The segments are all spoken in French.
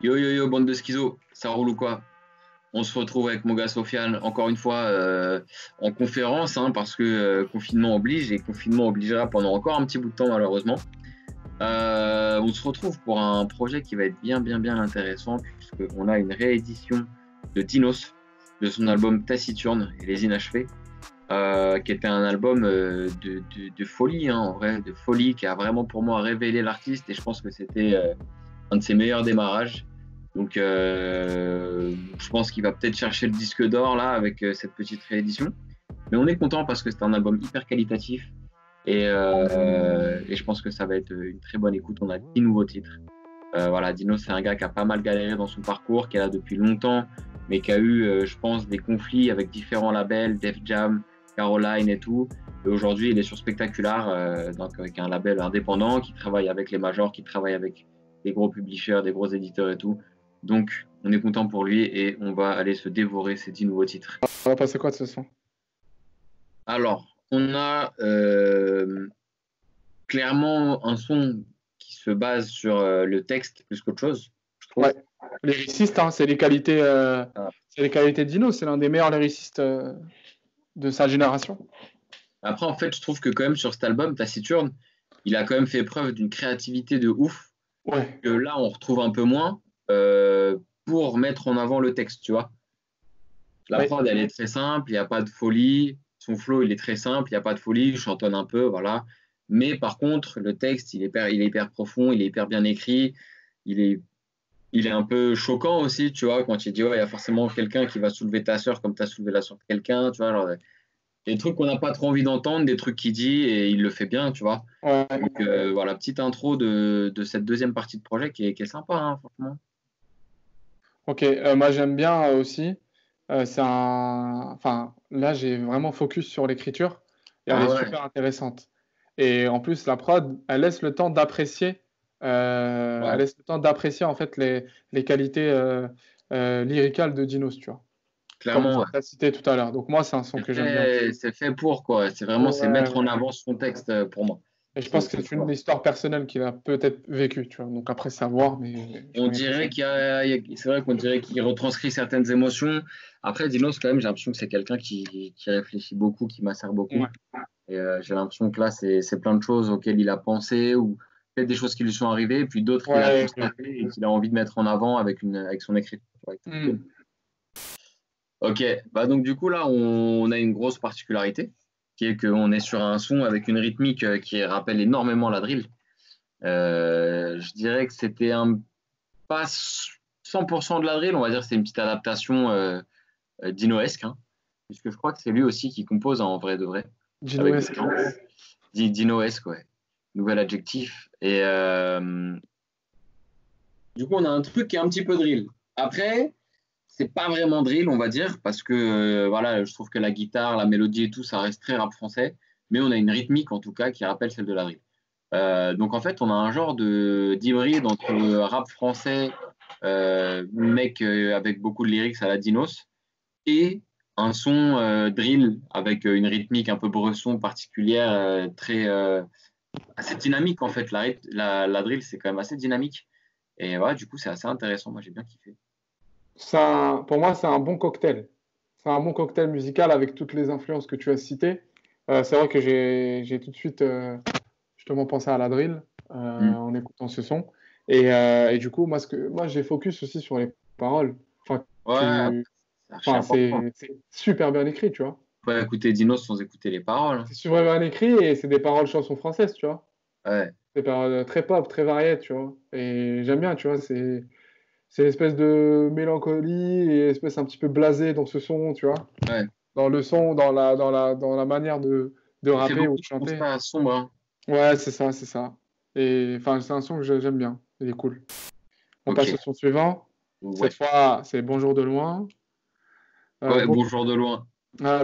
Yo yo yo, bande de schizos, ça roule ou quoi? On se retrouve avec mon gars Sofiane, encore une fois en conférence, hein, parce que confinement oblige et confinement obligera pendant encore un petit bout de temps malheureusement. On se retrouve pour un projet qui va être bien bien bien intéressant puisqu'on a une réédition de Dinos, de son album Taciturne et les Inachevés, qui était un album de folie, hein, en vrai, de folie, qui a vraiment pour moi révélé l'artiste et je pense que c'était un de ses meilleurs démarrages. Donc, je pense qu'il va peut-être chercher le disque d'or là avec cette petite réédition. Mais on est content parce que c'est un album hyper qualitatif et je pense que ça va être une très bonne écoute. On a 10 nouveaux titres. Voilà, Dino, c'est un gars qui a pas mal galéré dans son parcours, qui est là depuis longtemps, mais qui a eu, je pense, des conflits avec différents labels, Def Jam, Caroline et tout. Et aujourd'hui, il est sur Spectacular, donc avec un label indépendant qui travaille avec les majors, qui travaille avec des gros publishers, des gros éditeurs et tout. Donc, on est content pour lui et on va aller se dévorer ces 10 nouveaux titres. On va passer quoi de ce son? Alors, on a clairement un son qui se base sur le texte plus qu'autre chose, je trouve. Ouais, lyriciste, hein, c'est les qualités de Dino, c'est l'un des meilleurs lyricistes de sa génération. Après, en fait, je trouve que quand même sur cet album, Taciturne, il a quand même fait preuve d'une créativité de ouf, Ouais, que là, on retrouve un peu moins pour mettre en avant le texte, tu vois. La ouais. prod, elle est très simple, il n'y a pas de folie. Son flow, il est très simple, il n'y a pas de folie, je chantonne un peu, voilà. Mais par contre, le texte, il est hyper profond, il est hyper bien écrit, il est, il est un peu choquant aussi, tu vois, quand il dit, ouais, il y a forcément quelqu'un qui va soulever ta sœur comme tu as soulevé la sœur de quelqu'un, tu vois. Alors, des trucs qu'on n'a pas trop envie d'entendre, des trucs qu'il dit et il le fait bien, tu vois. Ouais. Donc voilà, petite intro de cette deuxième partie de projet qui est sympa, hein, franchement. Ok, moi j'aime bien aussi. C'est un... Enfin, là j'ai vraiment focus sur l'écriture et elle Ah est ouais, super intéressante. Et en plus, la prod, elle laisse le temps d'apprécier, elle ouais. laisse le temps d'apprécier en fait les qualités lyricales de Dinos, tu vois, comme Clairement, tu ouais. as cité tout à l'heure. Donc moi, c'est un son que j'aime bien. C'est fait pour, quoi. C'est vraiment, c'est Ouais, mettre en ouais. avant son texte pour moi. Et je pense que C'est c'est une histoire personnelle qu'il a peut-être vécue, tu vois. Donc après, savoir, mais je On connais pas ça. dirait c'est vrai qu'on dirait qu'il retranscrit certaines émotions. Après, Dinos, quand même, j'ai l'impression que c'est quelqu'un qui réfléchit beaucoup, qui macère beaucoup. Ouais. Et j'ai l'impression que là, c'est plein de choses auxquelles il a pensé ou peut-être des choses qui lui sont arrivées, puis d'autres qu'il a Ouais. constatées et qu'il a envie de mettre en avant avec son écriture. Ouais, c'est cool. Hmm. Ok, bah donc du coup, là, on a une grosse particularité qui est qu'on est sur un son avec une rythmique qui rappelle énormément la drill. Je dirais que c'était pas 100% de la drill, on va dire que c'est une petite adaptation dinoesque, hein, puisque je crois que c'est lui aussi qui compose, hein, en vrai de vrai, avec Gino-esque. dedans. Dinoesque, ouais. Nouvel adjectif. Et du coup, on a un truc qui est un petit peu drill. Après, c'est pas vraiment drill, on va dire, parce que voilà, je trouve que la guitare, la mélodie et tout, ça reste très rap français, mais on a une rythmique en tout cas qui rappelle celle de la drill. Donc en fait, on a un genre de d'hybride entre le rap français, mec avec beaucoup de lyrics à la Dinos, et un son drill avec une rythmique un peu bresson particulière, très assez dynamique en fait. La drill, c'est quand même assez dynamique. Et ouais, du coup, c'est assez intéressant. Moi, j'ai bien kiffé. Pour moi, c'est un bon cocktail. C'est un bon cocktail musical avec toutes les influences que tu as citées. C'est vrai que j'ai tout de suite justement pensé à la drill Mm. en écoutant ce son. Et du coup, moi j'ai focus aussi sur les paroles. Enfin, Ouais, c'est archi important. c'est super bien écrit, tu vois. Faut pas écouter Dinos sans écouter les paroles, hein. C'est super bien écrit et c'est des paroles chansons françaises, tu vois. Ouais, Des paroles très pop, très variées, tu vois. Et j'aime bien, tu vois. C'est l'espèce de mélancolie et espèce un petit peu blasé dans ce son, tu vois. ouais. Dans le son, dans la manière de Il fait rapper ou beaucoup de de chanter. constats sombres, hein. Ouais, c'est ça, c'est ça. Et enfin, c'est un son que j'aime bien. Il est cool. On Ok. passe au son suivant. Cette Ouais. fois, c'est Bonjour de loin. Ouais, Bon, bonjour de loin.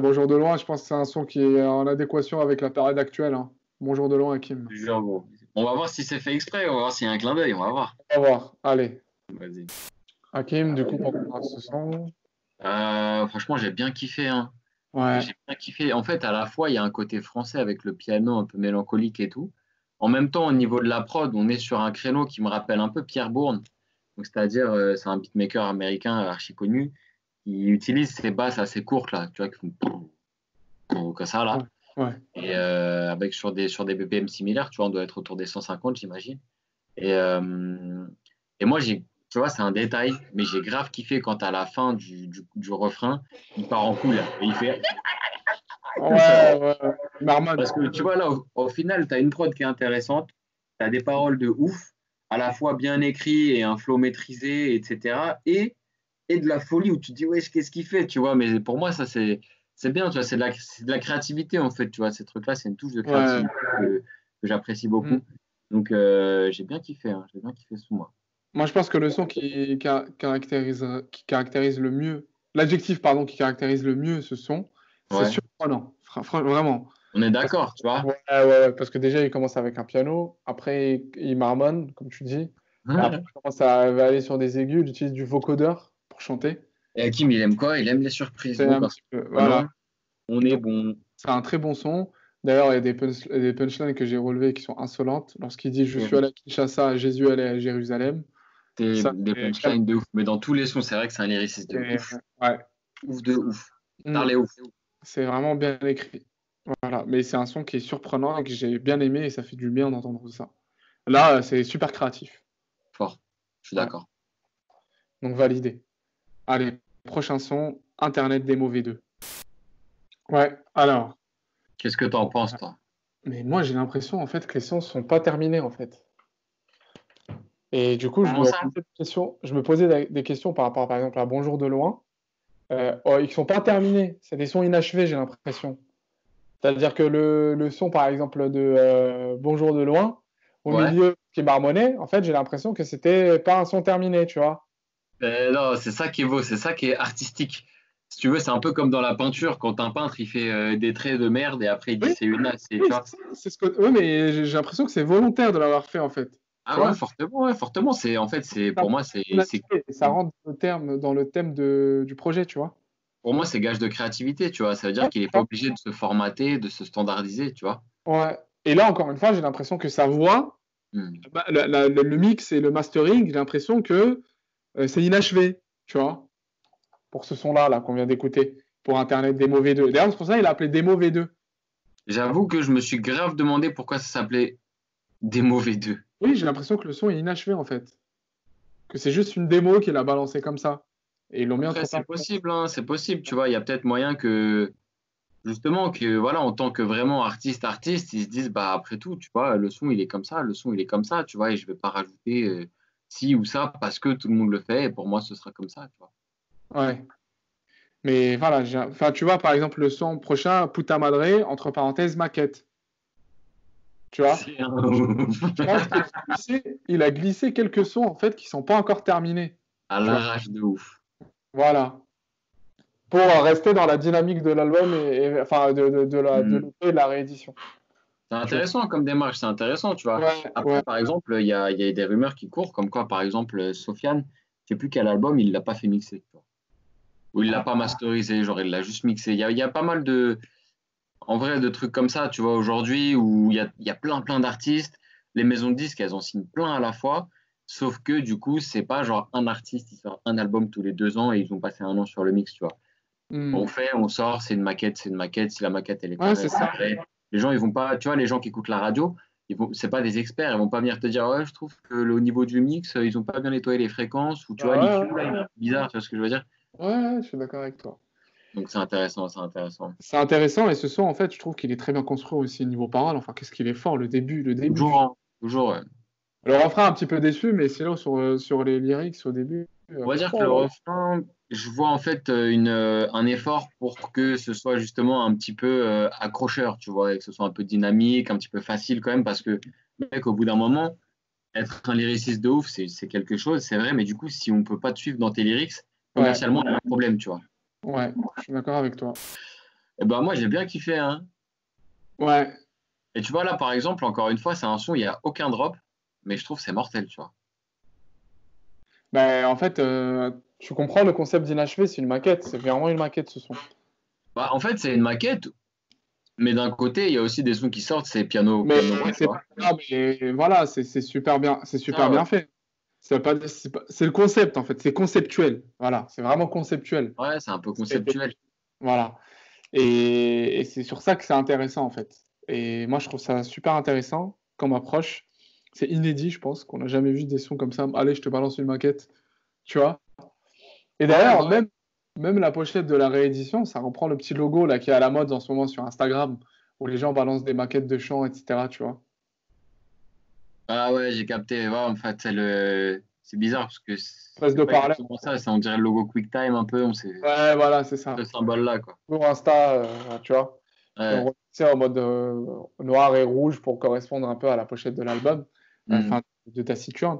Bonjour de loin, je pense que c'est un son qui est en adéquation avec la période actuelle, hein. Bonjour de loin, Hakim. Je jure, gros. On va voir si c'est fait exprès, on va voir s'il y a un clin d'œil, on va voir. On va voir. Allez, Vas-y. Hakim, du coup, pour ce son. Franchement, j'ai bien kiffé, hein. Ouais, J'ai bien kiffé. En fait, à la fois, il y a un côté français avec le piano un peu mélancolique et tout. En même temps, au niveau de la prod, on est sur un créneau qui me rappelle un peu Pierre Bourne. Donc, c'est-à-dire, c'est un beatmaker américain archi connu qui utilise ces basses assez courtes, là, tu vois, qui font comme ça, Ouais, là. ouais. Et avec sur des BPM similaires, tu vois, on doit être autour des 150, j'imagine. Et, et moi, tu vois, c'est un détail, mais j'ai grave kiffé quand à la fin du refrain, il part en couille, là, et il fait comme ça. Ouais, ouais, ouais. Marmon. Parce que tu vois, là, au final, tu as une prod qui est intéressante, tu as des paroles de ouf, à la fois bien écrit et un flow maîtrisé, etc. Et de la folie où tu te dis, wesh, qu'est-ce qu'il fait, tu vois. Mais pour moi, ça, c'est bien, tu vois, c'est de la créativité, en fait, tu vois. Ces trucs-là, c'est une touche de Ouais. créativité que j'apprécie Mm. beaucoup. Donc, j'ai bien kiffé, hein, j'ai bien kiffé ce moi. Moi, je pense que le son qui caractérise le mieux, l'adjectif, pardon, qui caractérise le mieux ce son, c'est Ouais, surprenant. Vraiment. on est Parce que, d'accord, tu vois. ouais, ouais, ouais, parce que déjà, il commence avec un piano, après, il marmonne, comme tu dis, et après, il commence à aller sur des aigus, il utilise du vocodeur pour chanter. Et Hakim, il aime quoi? Il aime les surprises. C'est Donc, un en petit peu, non, voilà. on est Donc, bon. c'est un très bon son. D'ailleurs, il y a des punchlines que j'ai relevées qui sont insolentes. Lorsqu'il dit Je suis allé à Kinshasa, Jésus allait à Jérusalem. C'est Ça, des c'est punchlines de ouf. Mais dans tous les sons, c'est vrai que c'est un lyriciste de ouf. ouais. Ouf de ouf. Mm. Parlez ouf. C'est vraiment bien écrit. Voilà. Mais c'est un son qui est surprenant et que j'ai bien aimé et ça fait du bien d'entendre ça. Là, c'est super créatif. Fort. Je suis Ouais. d'accord. Donc validé. Allez, prochain son, Internet Démo V2. Ouais, alors. Qu'est-ce que t'en penses, toi? Mais moi, j'ai l'impression en fait que les sons sont pas terminés en fait. Et du coup, Comment ça? je me posais des questions par rapport, par exemple, à Bonjour de loin. Oh, ils sont pas terminés. C'est des sons inachevés, j'ai l'impression. C'est-à-dire que le son, par exemple, de Bonjour de loin, au Ouais. milieu, qui marmonnait, en fait, j'ai l'impression que c'était pas un son terminé, tu vois. Non, c'est ça qui est beau, c'est ça qui est artistique. Si tu veux, c'est un peu comme dans la peinture, quand un peintre il fait des traits de merde et après il dit Oui, c'est une c'est, oui, tu vois. c'est ce que. Oui, mais j'ai l'impression que c'est volontaire de l'avoir fait, en fait. Tu Ah ouais, vois? fortement, ouais, fortement. C'est en fait, c'est Ça pour moi, inachevé, et ça rentre dans le thème du projet, tu vois. pour moi c'est gage de créativité, tu vois. Ça veut dire Ouais, qu'il n'est c'est pas ça. obligé de se formater, de se standardiser, tu vois. Ouais. Et là, encore une fois, j'ai l'impression que sa voix, Hmm. bah, le mix et le mastering, j'ai l'impression que c'est inachevé, tu vois, pour ce son-là là, qu'on vient d'écouter, pour Internet Démo V2. D'ailleurs, c'est pour ça qu'il a appelé Démo V2. J'avoue que je me suis grave demandé pourquoi ça s'appelait Des mauvais deux. Oui, j'ai l'impression que le son est inachevé en fait. Que c'est juste une démo qu'il a balancée comme ça. Et ils l'ont mis Après, entre c'est parenthèses. possible, hein, c'est possible, tu vois. Il y a peut-être moyen que, justement, que, voilà, en tant que vraiment artiste, ils se disent, bah, après tout, tu vois, le son, il est comme ça, le son, il est comme ça, tu vois, et je vais pas rajouter ci ou ça parce que tout le monde le fait, et pour moi, ce sera comme ça, tu vois. Ouais. Mais voilà, enfin, tu vois, par exemple, le son prochain, Puta Madre, entre parenthèses, maquette. Tu vois? C'est un- Je pense il a glissé quelques sons en fait qui sont pas encore terminés. à Tu vois? l'arrache de ouf. Voilà. Pour rester dans la dynamique de l'album enfin de Hmm. l'EP et de la réédition. C'est Tu vois? intéressant comme démarche, c'est intéressant, tu vois. Ouais, Après, ouais. par exemple, il y a des rumeurs qui courent, comme quoi, par exemple, Sofiane, je sais plus quel album, il l'a pas fait mixer, tu vois. Ou il l'a pas masterisé, genre il l'a juste mixé. Il y a pas mal en vrai, de trucs comme ça, tu vois, aujourd'hui, où il y a plein d'artistes. Les maisons de disques, elles en signent plein à la fois. Sauf que, du coup, c'est pas genre un artiste, il sort un album tous les 2 ans et ils ont passé un an sur le mix, tu vois. On Hmm. fait, on sort, c'est une maquette, c'est une maquette. Si la maquette, elle est Ouais, carrée, c'est elle est ça. carrée. Les gens, ils vont pas, tu vois, les gens qui écoutent la radio, c'est pas des experts, ils vont pas venir te dire, ouais, je trouve que au niveau du mix, ils ont pas bien nettoyé les fréquences, ou tu vois, Bah, l'EQ, ouais, là, il est bizarre, tu vois ce que je veux dire? ouais, ouais, je suis d'accord avec toi. Donc c'est intéressant, c'est intéressant. C'est intéressant et ce son, en fait, je trouve qu'il est très bien construit aussi niveau parole. Enfin, qu'est-ce qu'il est fort, le Toujours, début. hein, toujours, ouais. Le refrain, un petit peu déçu, mais sinon, sur les lyrics au début, On va dire que oh le là là. refrain, je vois en fait un effort pour que ce soit justement un petit peu accrocheur, tu vois, et que ce soit un peu dynamique, un petit peu facile quand même, parce que, mec, au bout d'un moment, être un lyriciste de ouf, c'est quelque chose, c'est vrai, mais du coup, si on peut pas te suivre dans tes lyrics, Ouais, commercialement, il y a un problème, tu vois. ouais, je suis d'accord avec toi. Et ben moi, j'ai bien kiffé, hein. Ouais, Et tu vois, là, par exemple, encore une fois, c'est un son, il n'y a aucun drop, mais je trouve que c'est mortel, tu vois. ben, en fait, tu comprends le concept d'inachevé, c'est une maquette, c'est vraiment une maquette ce son. Bah, en fait, c'est une maquette, mais d'un côté, il y a aussi des sons qui sortent, c'est piano, Mais piano voix, tu c'est vois. non, mais voilà, c'est super Ça, bien ouais. fait. c'est le concept en fait, c'est conceptuel. Voilà, c'est vraiment conceptuel. Ouais, c'est un peu conceptuel. Voilà. Et c'est sur ça que c'est intéressant en fait. Et moi je trouve ça super intéressant comme approche. C'est inédit, je pense, qu'on n'a jamais vu des sons comme ça. Allez, je te balance une maquette, tu vois. Et Ouais, d'ailleurs, ouais. même la pochette de la réédition, ça reprend le petit logo là qui est à la mode en ce moment sur Instagram, où les gens balancent des maquettes de chants, etc. Tu vois. Ah ouais, j'ai capté. Ouais, en fait, c'est bizarre parce que Espèce c'est de pas parallèle. exactement ça. On dirait le logo QuickTime un peu. On sait Ouais, voilà, c'est ce ça. symbole-là, quoi. Pour Insta, tu vois. Ils Ouais. ont remixé en mode noir et rouge pour correspondre un peu à la pochette de l'album, Hmm. enfin de Taciturne.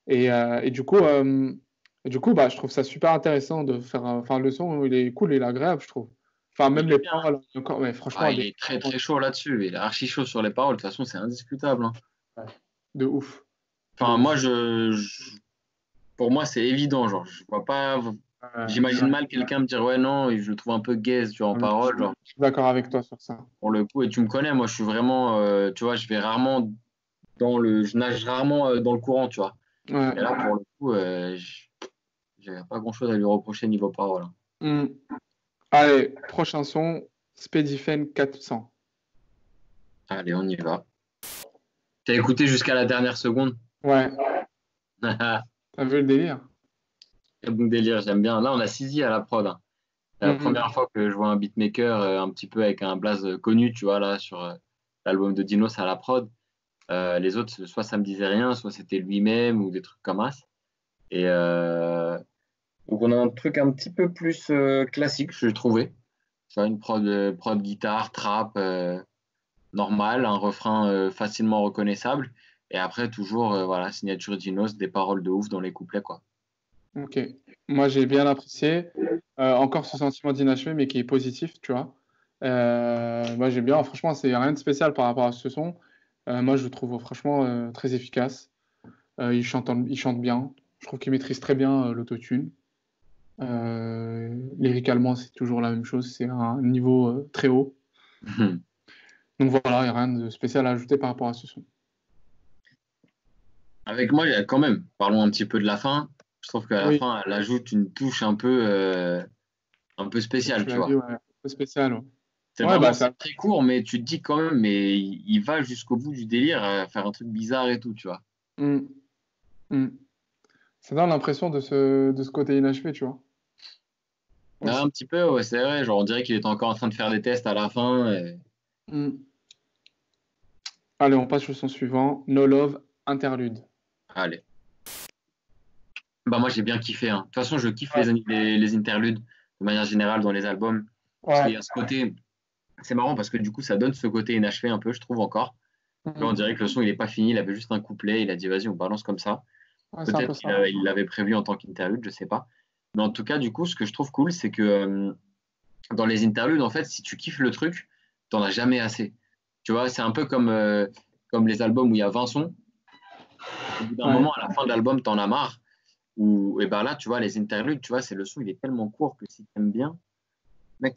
Et du coup, bah, je trouve ça super intéressant de faire. Enfin, le son, il est cool, il est agréable, je trouve. Enfin, Il même est les bien. paroles, encore, mais franchement, Ah, il est très très chaud là-dessus. Il est archi chaud sur les paroles. De toute façon, c'est indiscutable, hein. ouais, de ouf. De Enfin, moi, ouf. pour moi, c'est évident. Genre, je vois pas. Je J'imagine mal quelqu'un me dire ouais, non, et je le trouve un peu gaze, tu vois, en parole. Genre, suis d'accord avec toi sur ça. pour le coup, et tu me connais, moi, je suis vraiment. Tu vois, je vais rarement je nage rarement dans le courant, tu vois. Et Ouais. là, pour le coup, j'avais pas grand-chose à lui reprocher niveau parole, hein. Hmm. Allez, prochain son, Speedifen 400. Allez, on y va. T'as écouté jusqu'à la dernière seconde? Ouais, t'as vu le délire? Très bon délire, j'aime bien. Là, on a Sizi à la prod, hein. C'est la Mhm. première fois que je vois un beatmaker un petit peu avec un blaze connu, tu vois, là, sur l'album de Dinos à la prod. Les autres, soit ça me disait rien, soit c'était lui-même ou des trucs comme ça. Et donc, on a un truc un petit peu plus classique, je trouvais. Tu vois, une prod guitare, trap, normal, un refrain facilement reconnaissable. Et après, toujours, voilà, signature Dinos, des paroles de ouf dans les couplets, quoi. Ok. Moi, j'ai bien apprécié. Encore ce sentiment d'inachevé, mais qui est positif, tu vois. Moi, j'ai bien. Franchement, c'est rien de spécial par rapport à ce son. Moi, je le trouve franchement très efficace. Il chante bien. Je trouve qu'il maîtrise très bien l'autotune. Lyricalement, c'est toujours la même chose. C'est un niveau très haut. Donc voilà, il n'y a rien de spécial à ajouter par rapport à ce son. Avec moi, il y a quand même, parlons un petit peu de la fin. Je trouve qu'à la Oui, fin, elle ajoute une touche un peu comme tu spéciale, tu l'as dit, vois. ouais, un peu spécial. Ouais, C'est ouais bah vraiment, ça. c'est très court, mais tu te dis quand même, mais il va jusqu'au bout du délire à faire un truc bizarre et tout, tu vois. Mm, mm. Ça donne l'impression de ce côté inachevé, tu vois. Là, un Aussi. petit peu, ouais, c'est vrai. Genre, on dirait qu'il était encore en train de faire des tests à la fin. Mm. Allez, on passe au son suivant. No Love, interlude. Allez. Bah, moi, j'ai bien kiffé, hein. De toute façon, je kiffe Ouais. les interludes de manière générale dans les albums. Parce qu'il y Ouais. a ce côté. C'est marrant parce que du coup, ça donne ce côté inachevé un peu, je trouve encore. Là, on Mm. dirait que le son, il est pas fini. Il avait juste un couplet. Il a dit, vas-y, on balance comme ça. Ouais, c'est un Peut-être peu qu'il ça. il l'avait prévu en tant qu'interlude, je sais pas. Mais en tout cas, du coup, ce que je trouve cool, c'est que dans les interludes, en fait, si tu kiffes le truc, t'en as jamais assez. Tu vois, c'est un peu comme les albums où il y a 20 sons. Au bout d'un Ouais. moment, à la fin de l'album, t'en as marre. Ou, et ben là, tu vois, les interludes, tu vois, c'est le son, il est tellement court que si t'aimes bien, mec,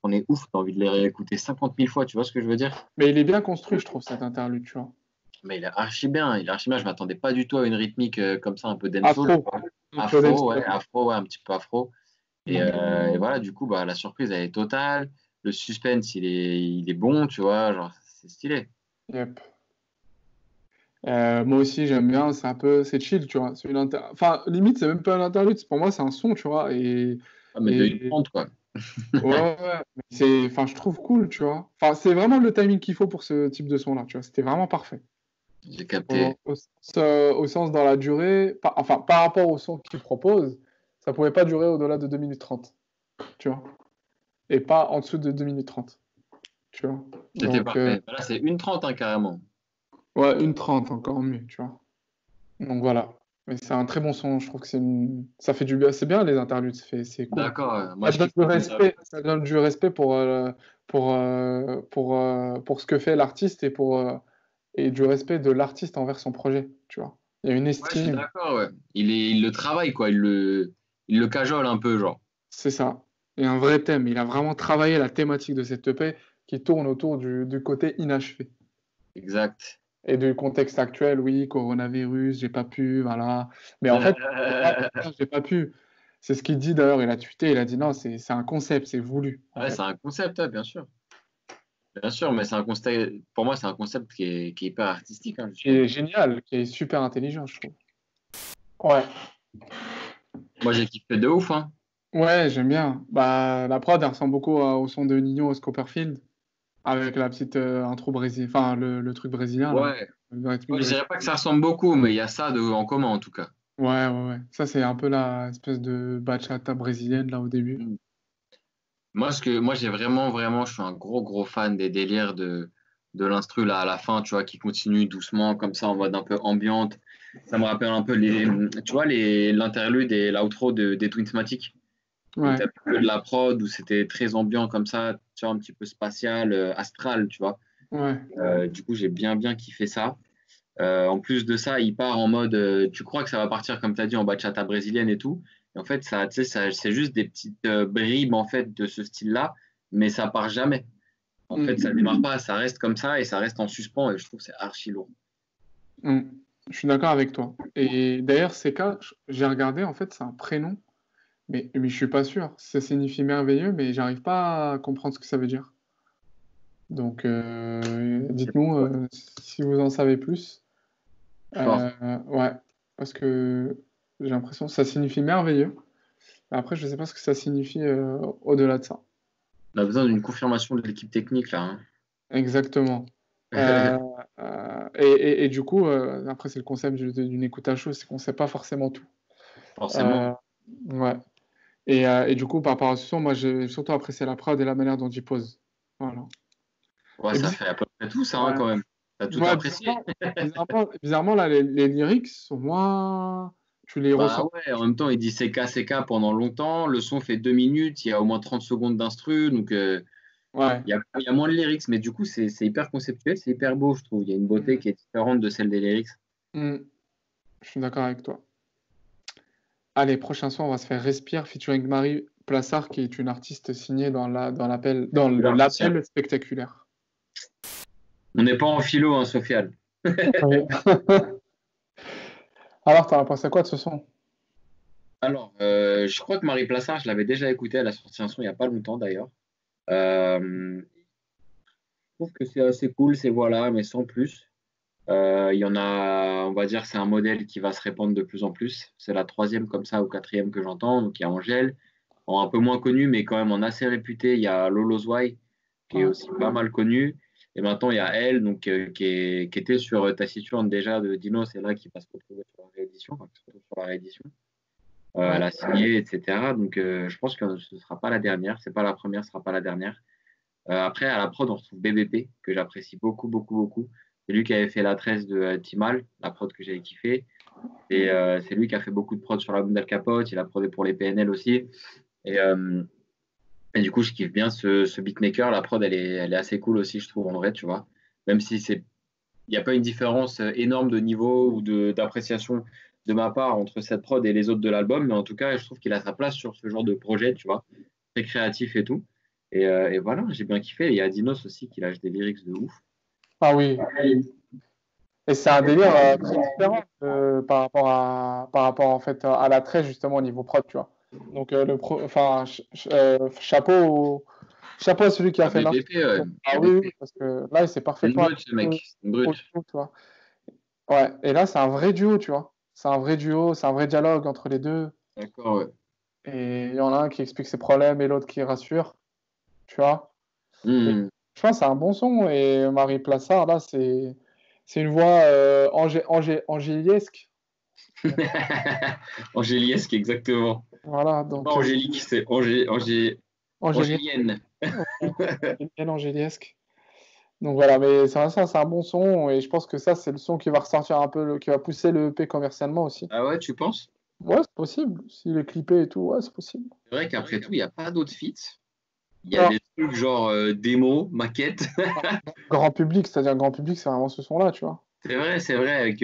t'en es ouf, t'as envie de les réécouter 50 000 fois, tu vois ce que je veux dire? Mais il est bien construit, je trouve, cet interlude, tu vois. Mais il est archi bien, il est archi bien. Je m'attendais pas du tout à une rythmique comme ça, un peu dancehall, tu Afro. vois. Un peu Afro, ouais, un petit peu afro. Et voilà, du coup, bah, la surprise, elle est totale. Le suspense, il est bon, tu vois, genre, c'est stylé. Yep. Moi aussi, j'aime bien. C'est chill, tu vois. Enfin, limite, c'est même pas un interlude. Pour moi, c'est un son, tu vois. Ah, mais de une Et trente quoi. ouais, ouais, ouais. Enfin, je trouve cool, tu vois. Enfin, c'est vraiment le timing qu'il faut pour ce type de son-là, tu vois. C'était vraiment parfait. J'ai capté. Au sens dans la durée, enfin, par rapport au son qu'il propose, ça pouvait pas durer au-delà de 2 minutes 30, tu vois. Et pas en dessous de 2 minutes 30, tu vois. C'était Donc, parfait. Bah, là, c'est une trente hein, carrément. ouais, une 30 encore mieux, tu vois. Donc voilà. Mais c'est un très bon son, je trouve que ça fait du bien, c'est bien les interludes, c'est cool. D'accord, moi, je kiffe Ça donne du respect pour ce que fait l'artiste et du respect de l'artiste envers son projet, tu vois. Il y a une Ouais, je suis estime, d'accord, ouais. Il le travaille, quoi. Il le cajole un peu, genre. c'est ça. Et un vrai thème. Il a vraiment travaillé la thématique de cette EP qui tourne autour du côté inachevé. Exact. Et du contexte actuel, oui, coronavirus, j'ai pas pu, voilà. Mais en fait, j'ai pas pu. C'est ce qu'il dit d'ailleurs, il a tweeté, il a dit non, c'est un concept, c'est voulu, en Ouais, c'est fait. un concept, ouais, bien sûr. Bien sûr, mais c'est un concept, pour moi, c'est un concept qui est hyper artistique, hein, Qui justement. est génial, qui est super intelligent, je trouve. Ouais, Moi, j'ai kiffé de ouf, hein. ouais, j'aime bien. Bah, la prod, elle ressemble beaucoup au son de Nino Copperfield, avec la petite intro brésil, enfin le truc brésilien là, Ouais. le rythmique Ouais, je dirais brésilien. pas que ça ressemble beaucoup, mais il y a ça en commun, en tout cas. Ouais, ouais, ouais. Ça, c'est un peu la espèce de bachata brésilienne là au début. Mm. Moi, j'ai vraiment, vraiment, je suis un gros, gros fan des délires de l'instru, là, à la fin, tu vois, qui continue doucement, comme ça, en mode un peu ambiante. Ça me rappelle un peu tu vois, l'interlude et l'outro des Twinsmatic, où Ouais, t'as plus que de la prod, où c'était très ambiant comme ça, tu vois, un petit peu spatial, astral, tu vois. ouais. Du coup, j'ai bien, bien kiffé ça. En plus de ça, il part en mode, tu crois que ça va partir comme tu as dit en bachata brésilienne et tout. Et en fait, ça, tu sais, c'est juste des petites bribes en fait de ce style-là, mais ça part jamais. En fait, Mm, ça démarre pas, ça reste comme ça et ça reste en suspens et je trouve que c'est archi lourd. mm. Je suis d'accord avec toi. Et d'ailleurs, CK, j'ai regardé, en fait, c'est un prénom, mais je suis pas sûr. Ça signifie merveilleux, mais j'arrive pas à comprendre ce que ça veut dire. Donc, dites-nous si vous en savez plus. Fort. Ouais, parce que j'ai l'impression que ça signifie merveilleux. Après, je sais pas ce que ça signifie au-delà de ça. On a besoin d'une confirmation de l'équipe technique là, Exactement. hein. Euh, et du coup, après, c'est le concept d'une écoute à chaud, c'est qu'on sait pas forcément tout. Forcément. Euh, ouais. Et du coup, par rapport à ce son, moi, j'ai surtout apprécié la prod et la manière dont il pose. Voilà. Ouais, Et ça fait à peu près tout ça hein, ouais. quand même. T'as tout Ouais, apprécié. bizarrement, là, les lyrics sont moins. Tu les Bah ressens. ouais, en même temps, il dit CK, CK pendant longtemps. Le son fait 2 minutes, il y a au moins 30 secondes d'instru, donc Ouais. il y a moins de lyrics, mais du coup, c'est hyper conceptuel, c'est hyper beau, je trouve. Il y a une beauté Mm. qui est différente de celle des lyrics. Mm. Je suis d'accord avec toi. Allez, prochain son, on va se faire Respire featuring Marie Plassard, qui est une artiste signée dans le Tiens. label Spectaculaire. On n'est pas en philo, hein, Sofiane. Oui. Alors, t'en as pensé quoi de ce son? Alors, je crois que Marie Plassard, je l'avais déjà écouté, elle a sorti un son il n'y a pas longtemps d'ailleurs. Je trouve que c'est assez cool, c'est voilà, mais sans plus. Il y en a, on va dire, c'est un modèle qui va se répandre de plus en plus. C'est la troisième comme ça ou quatrième que j'entends. Donc il y a Angèle, en un peu moins connu, mais quand même en assez réputé. Il y a Lolo Zouai, qui est Ouais. aussi pas mal connu. Et maintenant, il y a elle, donc, qui était sur Taciturne déjà de Dino, c'est là qui va se retrouver sur la réédition. Enfin, qui se retrouve sur la réédition. Elle Ouais. a signé, etc. Donc je pense que ce ne sera pas la dernière. C'est pas la première, ce ne sera pas la dernière. Après, à la prod, on retrouve BBP, que j'apprécie beaucoup, beaucoup, beaucoup. C'est lui qui avait fait la tresse de Timal, la prod que j'avais kiffé. Et c'est lui qui a fait beaucoup de prod sur l'album d'Al Capote. Il a prodé pour les PNL aussi. Et, euh, et du coup, je kiffe bien ce beatmaker. La prod, elle est assez cool aussi, je trouve, en vrai, tu vois. Même si il n'y a pas une différence énorme de niveau ou d'appréciation de ma part entre cette prod et les autres de l'album. Mais en tout cas, je trouve qu'il a sa place sur ce genre de projet, tu vois. Très créatif et tout. Et voilà, j'ai bien kiffé. Il y a Dinos aussi qui lâche des lyrics de ouf. Ah oui. Et c'est un délire très différent par rapport en fait à l'attrait justement au niveau prod, tu vois. Donc enfin chapeau à celui qui a Ah, fait l'instru. BBP, ouais. Ah oui, oui, BBP. parce que là il s'est C'est une parfaitement brute, ce adapté mec. C'est une au brute. duo, tu vois. Ouais. Et là c'est un vrai duo, tu vois. C'est un vrai duo, c'est un vrai dialogue entre les deux. D'accord, ouais. Et il y en a un qui explique ses problèmes et l'autre qui rassure, tu vois. Et Hmm. je pense que c'est un bon son. Et Marie Plassard là c'est une voix angéliesque. Angéliesque, exactement. Voilà, C'est pas donc angélique, c'est Angélique, angélienne. ouais, bien angéliesque. Donc voilà, mais ça, c'est un bon son et je pense que ça, c'est le son qui va ressortir un peu, qui va pousser le EP commercialement aussi. Ah ouais, tu penses? Ouais, c'est possible. S'il est clippé et tout, ouais, c'est possible. C'est vrai qu'après tout, il n'y a pas d'autres feats. Il y a Non, des trucs genre démo, maquette. grand public, c'est-à-dire grand public, c'est vraiment ce son-là, tu vois. C'est vrai, avec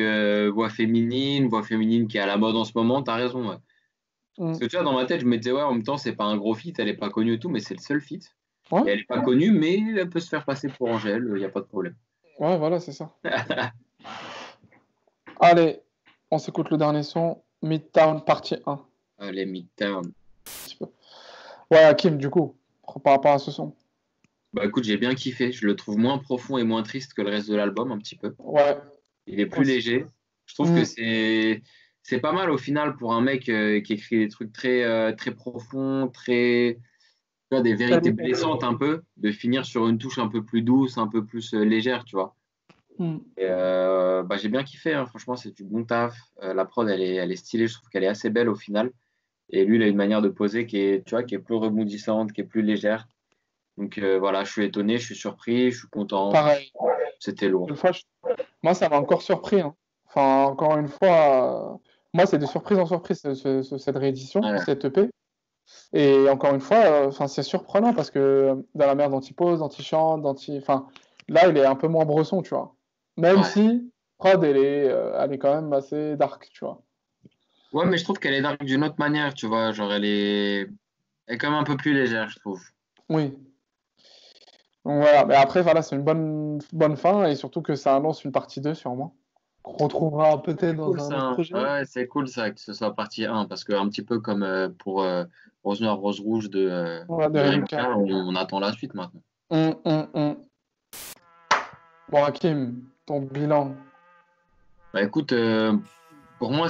voix féminine qui est à la mode en ce moment, t'as raison. Ouais. Parce Mm. que tu vois, dans ma tête, je me disais, ouais, en même temps, c'est pas un gros feat, elle est pas connue et tout, mais c'est le seul feat. Ouais, Et elle est pas connue, mais elle peut se faire passer pour Angèle, il n'y a pas de problème. ouais, voilà, c'est ça. Allez, on s'écoute le dernier son, Midtown partie 1. Allez, Midtown. Un petit peu. Ouais, Hakim, du coup, par rapport à ce son. Bah écoute, j'ai bien kiffé. Je le trouve moins profond et moins triste que le reste de l'album, un petit peu. Ouais. Il est plus Aussi. léger. Je trouve que c'est pas mal au final pour un mec qui écrit des trucs très profonds, tu vois, des vérités blessantes un peu, de finir sur une touche un peu plus douce, un peu plus légère, tu vois. Mm. Et, bah, j'ai bien kiffé, hein. Franchement, c'est du bon taf. La prod, elle est stylée. Je trouve qu'elle est assez belle au final. Et lui, il a une manière de poser qui est, tu vois, qui est plus rebondissante, qui est plus légère. Donc voilà, je suis étonné, je suis surpris, je suis content. Pareil. C'était lourd. Une fois, moi, ça m'a encore surpris, hein. Enfin, encore une fois, moi, c'est de surprise en surprise, cette réédition, Ouais. cette EP. Et encore une fois, enfin, c'est surprenant parce que dans la manière dont il pose, dont il chante, enfin, là, il est un peu moins bresson, tu vois. Même Ouais. si prod, elle est quand même assez dark, tu vois. Ouais, mais je trouve qu'elle est dark d'une autre manière, tu vois. Genre, elle est quand même un peu plus légère, je trouve. Oui. Donc voilà, mais après, voilà, c'est une bonne fin et surtout que ça annonce une partie 2 sûrement. Qu'on retrouvera peut-être dans Cool un ça, autre hein. projet. Ouais, c'est cool ça, que ce soit partie 1, parce que un petit peu comme pour Rose Noire, Rose Rouge Ouais, de de Rimka. Rimka, on attend la suite maintenant. Hum. Bon, Hakim, ton bilan. Bah écoute, pour moi,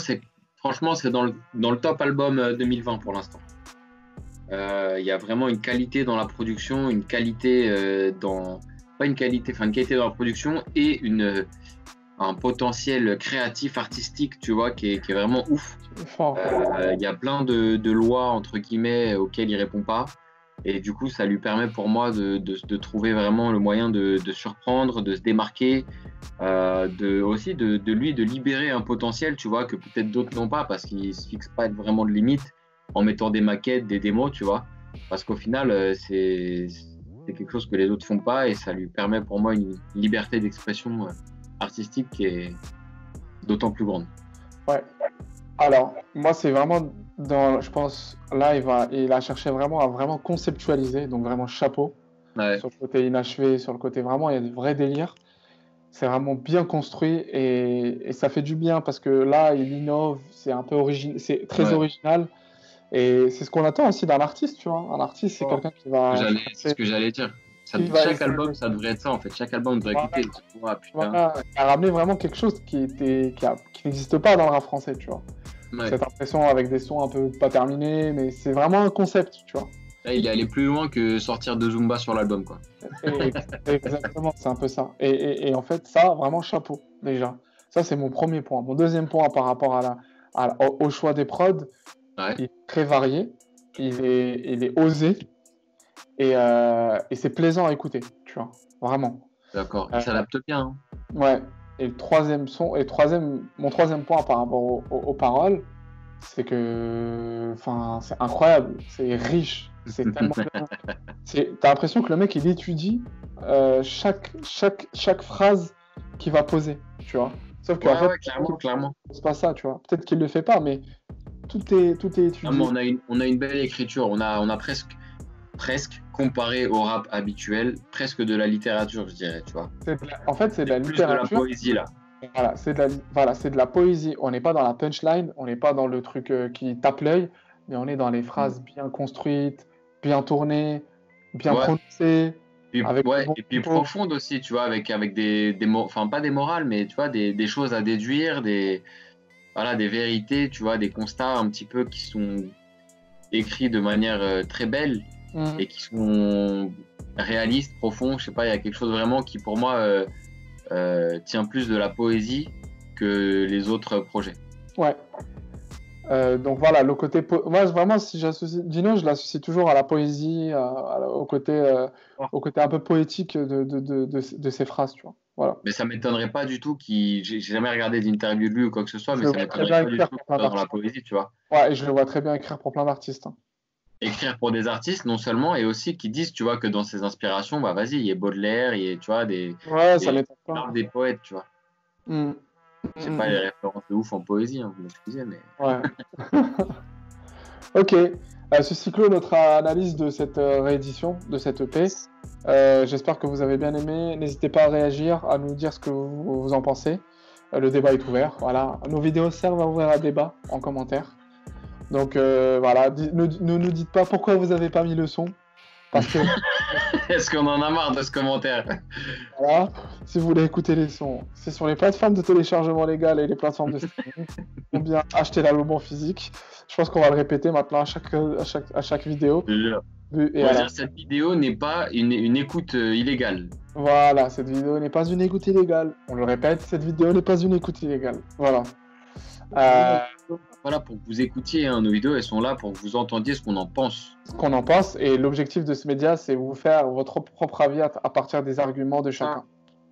franchement, c'est dans le top album 2020 pour l'instant. Il y a vraiment une qualité dans la production, une qualité pas une qualité, enfin une qualité dans la production et un potentiel créatif, artistique, tu vois, qui est vraiment ouf. Fort. Il y a plein de lois, entre guillemets, auxquelles il répond pas. Et du coup, ça lui permet pour moi de trouver vraiment le moyen de surprendre, de se démarquer, aussi de lui de libérer un potentiel, tu vois, que peut-être d'autres n'ont pas parce qu'il se fixe pas vraiment de limites en mettant des maquettes, des démos, tu vois. Parce qu'au final, c'est quelque chose que les autres font pas et ça lui permet pour moi une liberté d'expression artistique qui est d'autant plus grande. Ouais. Alors, moi, c'est vraiment je pense, là, il a cherché vraiment à vraiment conceptualiser, donc vraiment chapeau. Ouais. Sur le côté inachevé, sur le côté vraiment, il y a des vrais délires. C'est vraiment bien construit et ça fait du bien parce que là, il innove, c'est très original et c'est ce qu'on attend aussi d'un artiste, tu vois. Un artiste, c'est quelqu'un qui va C'est ce que j'allais dire. Chaque album, ça devrait être ça en fait. Chaque album devrait écouter. Putain. Voilà, il a ramené vraiment quelque chose qui n'existe pas dans le rap français, tu vois. Ouais. Cette impression avec des sons un peu pas terminés, mais c'est vraiment un concept, tu vois. Là, il est allé plus loin que sortir de Zumba sur l'album, quoi. Exactement, c'est un peu ça. Et en fait, ça, vraiment chapeau, déjà. Ça, c'est mon premier point. Mon deuxième point par rapport au choix des prods, Ouais. il est très varié, il est osé, et c'est plaisant à écouter, tu vois, vraiment. D'accord, il s'adapte bien. Hein. Ouais. Et mon troisième point par rapport aux paroles, c'est que, enfin, c'est incroyable, c'est riche, c'est tellement bien. T'as l'impression que le mec il étudie chaque phrase qu'il va poser, tu vois. Sauf que ouais, clairement. C'est pas ça, tu vois. Peut-être qu'il le fait pas, mais tout est étudié. On a une belle écriture, on a presque comparé au rap habituel, presque de la littérature, je dirais, tu vois. En fait, c'est de la littérature. Plus de la poésie là. Voilà, c'est de la poésie. On n'est pas dans la punchline, on n'est pas dans le truc qui tape l'œil, mais on est dans les phrases bien construites, bien tournées, bien prononcées. Et puis profonde aussi, tu vois, avec des enfin pas des morales, mais tu vois, des choses à déduire, des vérités, tu vois, des constats un petit peu qui sont écrits de manière très belle et qui sont réalistes, profonds. Je sais pas, il y a quelque chose vraiment qui pour moi tient plus de la poésie que les autres projets. Ouais. Donc voilà, le côté moi vraiment si j'associe Dino, je l'associe toujours à la poésie, au côté un peu poétique de ses phrases, tu vois. Voilà. Mais ça m'étonnerait pas du tout j'ai jamais regardé d'interview de lui ou quoi que ce soit, mais ça m'étonnerait pas du tout dans la poésie, tu vois. Ouais, et je le vois très bien écrire pour plein d'artistes. Hein. Écrire pour des artistes non seulement, et aussi qui disent, tu vois, que dans ses inspirations, bah vas-y, il y a Baudelaire, il y a, tu vois, ça m'étonne pas. Des poètes, tu vois. C'est pas les références de ouf en poésie, hein, vous m'excusez, mais... Ouais. Ok. Ceci clôt notre analyse de cette réédition, de cette EP. J'espère que vous avez bien aimé. N'hésitez pas à réagir, à nous dire ce que vous en pensez. Le débat est ouvert. Voilà. Nos vidéos servent à ouvrir un débat en commentaire. Donc voilà, ne nous dites pas pourquoi vous n'avez pas mis le son. Parce que Est-ce qu'on en a marre de ce commentaire? voilà, si vous voulez écouter les sons, c'est sur les plateformes de téléchargement légal et les plateformes de streaming. Ou bien acheter l'album en physique. Je pense qu'on va le répéter maintenant à chaque vidéo. Et alors, cette vidéo n'est pas une écoute illégale. voilà, cette vidéo n'est pas une écoute illégale. On le répète, cette vidéo n'est pas une écoute illégale. Voilà. Voilà, pour que vous écoutiez, hein, nos vidéos, elles sont là pour que vous entendiez ce qu'on en pense. Ce qu'on en pense, et l'objectif de ce média, c'est vous faire votre propre avis à partir des arguments de chacun.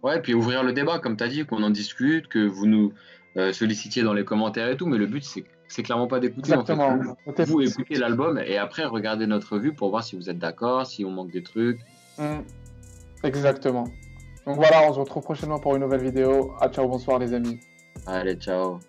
Ouais, puis ouvrir le débat, comme tu as dit, qu'on en discute, que vous nous sollicitiez dans les commentaires et tout, mais le but, c'est clairement pas d'écouter. Exactement. En fait. Vous écoutez l'album et après, regardez notre vue pour voir si vous êtes d'accord, si on manque des trucs. Exactement. Donc voilà, on se retrouve prochainement pour une nouvelle vidéo. Ciao, bonsoir les amis. Allez, ciao.